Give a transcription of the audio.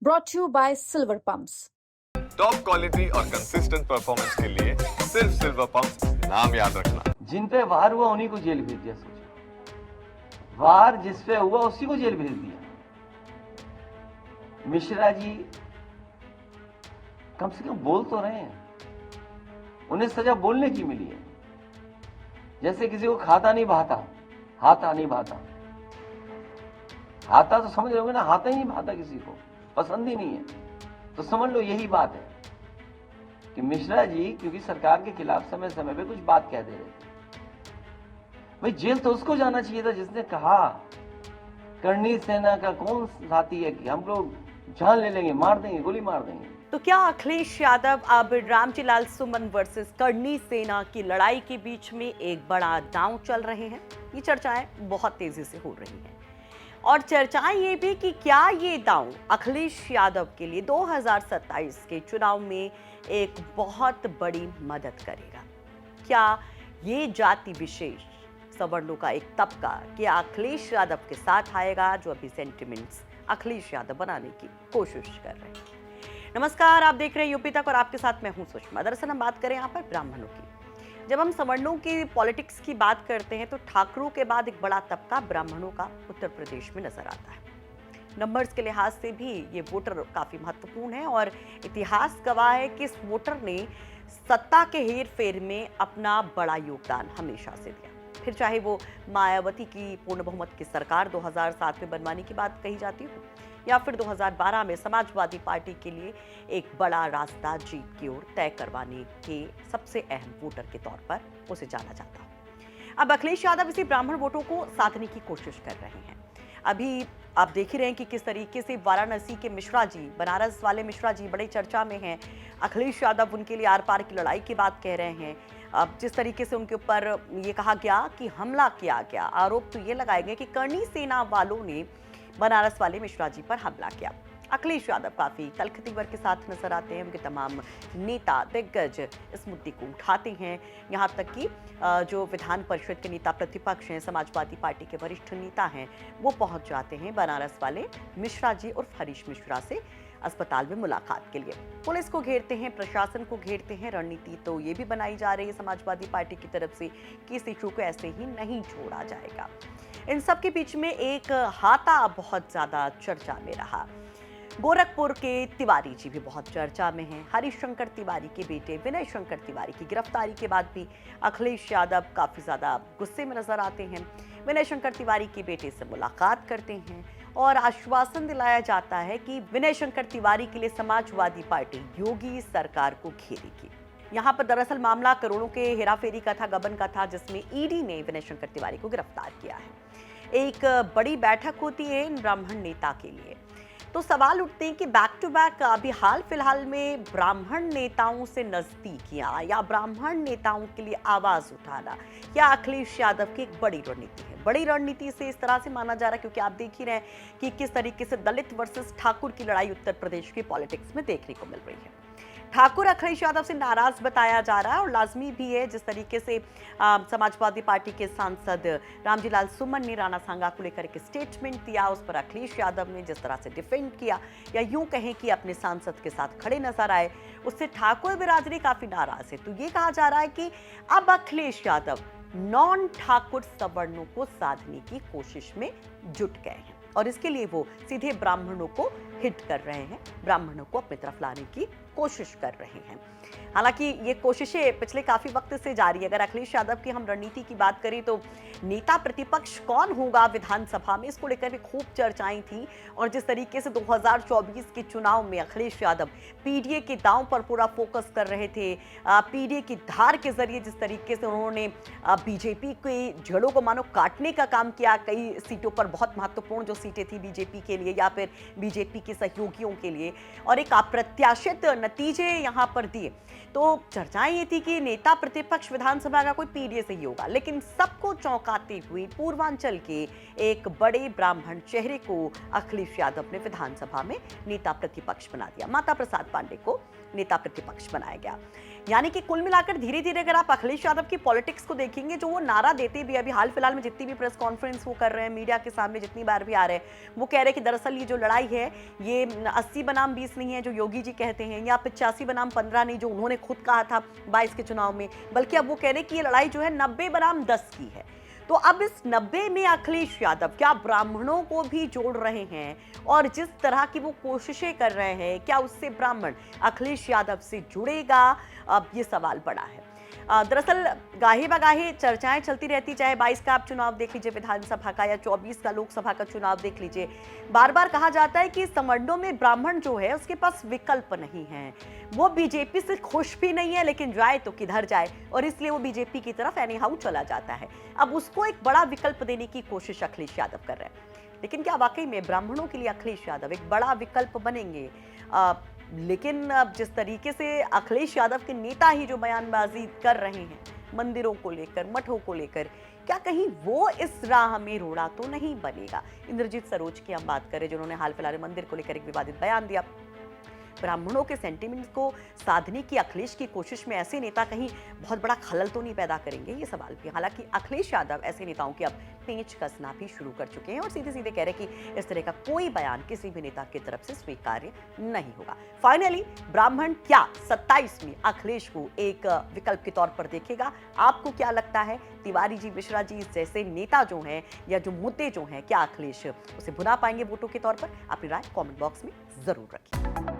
brought to you by Silver Pumps. Top quality और consistent performance के लिए सिर्फ सिल्वर पंप नाम याद रखना। जिन पे वार हुआ उन्हीं को जेल भेज दिया। सोचो, वार जिस पे हुआ उसी को जेल भेज दिया। मिश्रा जी कम से कम बोल तो रहे हैं, उन्हें सजा बोलने की मिली है। जैसे किसी को खाता नहीं भाता, हाथा नहीं भाता, हाथा तो समझ रहे होंगे ना, हाथा ही नहीं भाता, किसी को पसंद ही नहीं है, तो समझ लो यही बात है कि मिश्रा जी क्योंकि सरकार के खिलाफ समय समय पे कुछ बात कह दे रहे थे। भाई जेल तो उसको जाना चाहिए था जिसने कहा करनी सेना का कौन साथी है कि हम लोग जान ले लेंगे, मार देंगे, गोली मार देंगे। तो क्या अखिलेश यादव अब रामजी लाल सुमन वर्सेस करनी सेना की लड़ाई के बीच में एक बड़ा दांव चल रहे हैं? ये चर्चाएं बहुत तेजी से हो रही हैं और चर्चाएं ये भी कि क्या ये दांव अखिलेश यादव के लिए 2027 के चुनाव में एक बहुत बड़ी मदद करेगा। क्या ये जाति विशेष सवर्णों का एक तबका क्या अखिलेश यादव के साथ आएगा, जो अभी सेंटिमेंट्स अखिलेश यादव बनाने की कोशिश कर रहे हैं? नमस्कार, आप देख रहे हैं यूपी तक और आपके साथ मैं हूं सुषमा। दरअसल हम बात करें यहाँ पर ब्राह्मणों की। जब हम सवर्णों की पॉलिटिक्स की बात करते हैं तो ठाकरों के बाद एक बड़ा तबका ब्राह्मणों का उत्तर प्रदेश में नजर आता है। नंबर्स के लिहाज से भी ये वोटर काफी महत्वपूर्ण है और इतिहास गवाह है कि इस वोटर ने सत्ता के हेर फेर में अपना बड़ा योगदान हमेशा से दिया। फिर चाहे वो मायावती की पूर्ण बहुमत की सरकार 2007 में बनवाने की बात कही जाती हो या फिर 2012 में समाजवादी पार्टी के लिए एक बड़ा रास्ता जीत की ओर तय करवाने के सबसे अहम वोटर के तौर पर उसे जाना जाता हो। अब अखिलेश यादव इसी ब्राह्मण वोटों को साधने की कोशिश कर रहे हैं। अभी आप देख ही रहे हैं कि किस तरीके से वाराणसी के मिश्रा जी, बनारस वाले मिश्रा जी बड़े चर्चा में हैं। अखिलेश यादव उनके लिए आर पार की लड़ाई की बात कह रहे हैं। अब जिस तरीके से उनके ऊपर ये कहा गया कि हमला किया गया, आरोप तो ये लगाए गए कि करनी सेना वालों ने बनारस वाले मिश्रा जी पर हमला किया। अखिलेश यादव काफी तलखतीवर के साथ नजर आते हैं। उनके तमाम नेता दिग्गज इस मुद्दे को उठाते हैं। यहाँ तक कि जो विधान परिषद के नेता प्रतिपक्ष हैं, समाजवादी पार्टी के वरिष्ठ नेता हैं, वो पहुंच जाते हैं बनारस वाले मिश्रा जी और हरीश मिश्रा से अस्पताल में मुलाकात के लिए। पुलिस को घेरते हैं, प्रशासन को घेरते हैं। रणनीति तो ये भी बनाई जा रही है समाजवादी पार्टी की तरफ से कि इस इशू को ऐसे ही नहीं छोड़ा जाएगा। इन सब के बीच में एक हाथा बहुत ज्यादा चर्चा में रहा। गोरखपुर के तिवारी जी भी बहुत चर्चा में हैं। हरीश शंकर तिवारी के बेटे विनय शंकर तिवारी की गिरफ्तारी के बाद भी अखिलेश यादव काफी ज्यादा गुस्से में नजर आते हैं। विनय शंकर तिवारी के बेटे से मुलाकात करते हैं और आश्वासन दिलाया जाता है कि विनय शंकर तिवारी के लिए समाजवादी पार्टी योगी सरकार को घेरेगी। यहाँ पर दरअसल मामला करोड़ों के हेराफेरी का था, गबन का था, जिसमें ईडी ने विनय शंकर तिवारी को गिरफ्तार किया है। एक बड़ी बैठक होती है इन ब्राह्मण नेता के लिए। तो सवाल उठते हैं कि बैक टू बैक अभी हाल फिलहाल में ब्राह्मण नेताओं से नजदीकियां या ब्राह्मण नेताओं के लिए आवाज उठाना या अखिलेश यादव की एक बड़ी रणनीति है। बड़ी रणनीति से इस तरह से माना जा रहा है क्योंकि आप देख ही रहे हैं कि किस तरीके से दलित वर्सेस ठाकुर की लड़ाई उत्तर प्रदेश की पॉलिटिक्स में देखने को मिल रही है। ठाकुर अखिलेश यादव से नाराज बताया जा रहा है और लाजमी भी है। जिस तरीके से समाजवादी पार्टी के सांसद रामजी लाल सुमन ने राणा सांगा को लेकर एक स्टेटमेंट दिया, उस पर अखिलेश यादव ने जिस तरह से डिफेंड किया या यूं कहें कि अपने सांसद के साथ खड़े नजर आए, उससे ठाकुर बिरादरी काफी नाराज है। तो ये कहा जा रहा है कि अब अखिलेश यादव नॉन ठाकुर सवर्णों को साधने की कोशिश में जुट गए हैं और इसके लिए वो सीधे ब्राह्मणों को हिट कर रहे हैं, ब्राह्मणों को अपनी तरफ लाने की कोशिश कर रहे हैं। हालांकि ये कोशिशें पिछले काफी वक्त से जारी है। अगर अखिलेश यादव की हम रणनीति की बात करें तो नेता प्रतिपक्ष कौन होगा विधानसभा में, इसको लेकर भी खूब चर्चाएं थी और जिस तरीके से 2024 के चुनाव में अखिलेश यादव पीडीए के दांव पर पूरा फोकस कर रहे थे, पीडीए की धार के जरिए जिस तरीके से उन्होंने बीजेपी की जड़ों को मानो काटने का काम किया, कई सीटों पर बहुत महत्वपूर्ण जो सीटें थी बीजेपी के लिए या फिर बीजेपी के सहयोगियों के लिए, और एक अप्रत्याशित नतीजे यहां पर दिए। तो चर्चाएं ये थी कि नेता प्रतिपक्ष विधानसभा का कोई पीडीए से ही होगा, लेकिन सबको चौंकाते हुए पूर्वांचल के एक बड़े ब्राह्मण चेहरे को अखिलेश यादव ने विधानसभा में नेता प्रतिपक्ष बना दिया। माता प्रसाद पांडे को नेता प्रतिपक्ष बनाया गया। यानी कि कुल मिलाकर धीरे धीरे अगर आप अखिलेश यादव की पॉलिटिक्स को देखेंगे, जो वो नारा देते भी अभी हाल फिलहाल में जितनी भी प्रेस कॉन्फ्रेंस वो कर रहे हैं, मीडिया के सामने जितनी बार भी आ रहे हैं, वो कह रहे हैं कि दरअसल ये जो लड़ाई है ये 80 बनाम 20 नहीं है जो योगी जी कहते हैं, या 85 बनाम 15 नहीं जो उन्होंने खुद कहा था 22 के चुनाव में, बल्कि अब वो कह रहे हैं कि ये लड़ाई जो है 90 बनाम 10 की है। तो अब इस 90 में अखिलेश यादव क्या ब्राह्मणों को भी जोड़ रहे हैं, और जिस तरह की वो कोशिशें कर रहे हैं क्या उससे ब्राह्मण अखिलेश यादव से जुड़ेगा, अब ये सवाल बड़ा है। दरअसल गाहे बगाहे चर्चाएं चलती रहती, चाहे 22 का आप चुनाव देख लीजिए विधानसभा का, या 24 का लोकसभा का चुनाव देख लीजिए। बार बार कहा जाता है कि संवरनों में ब्राह्मण जो है उसके पास विकल्प नहीं है, वो बीजेपी से खुश भी नहीं है, लेकिन जाए तो किधर जाए, और इसलिए वो बीजेपी की तरफ एनी हाउ चला जाता है। अब उसको एक बड़ा विकल्प देने की कोशिश अखिलेश यादव कर रहे हैं, लेकिन क्या वाकई में ब्राह्मणों के लिए अखिलेश यादव एक बड़ा विकल्प बनेंगे? लेकिन अब जिस तरीके से अखिलेश यादव के नेता ही जो बयानबाजी कर रहे हैं मंदिरों को लेकर, मठों को लेकर, क्या कहीं वो इस राह में रोड़ा तो नहीं बनेगा? इंद्रजीत सरोज की हम बात करें, जिन्होंने हाल फिलहाल मंदिर को लेकर एक विवादित बयान दिया। ब्राह्मणों के सेंटिमेंट को साधने की अखिलेश की कोशिश में ऐसे नेता कहीं बहुत बड़ा खलल तो नहीं पैदा करेंगे, ये सवाल भी। हालांकि अखिलेश यादव ऐसे नेताओं की अब पेंच कसना भी शुरू कर चुके हैं और सीधे सीधे कह रहे कि इस तरह का कोई बयान किसी भी नेता की तरफ से स्वीकार्य नहीं होगा। फाइनली ब्राह्मण क्या 27 में अखिलेश को एक विकल्प के तौर पर देखेगा? आपको क्या लगता है? तिवारी जी, मिश्रा जी जैसे नेता जो हैं या जो मुद्दे जो हैं, क्या अखिलेश उसे भुना पाएंगे वोटों के तौर पर? अपनी राय कमेंट बॉक्स में जरूर रखिए।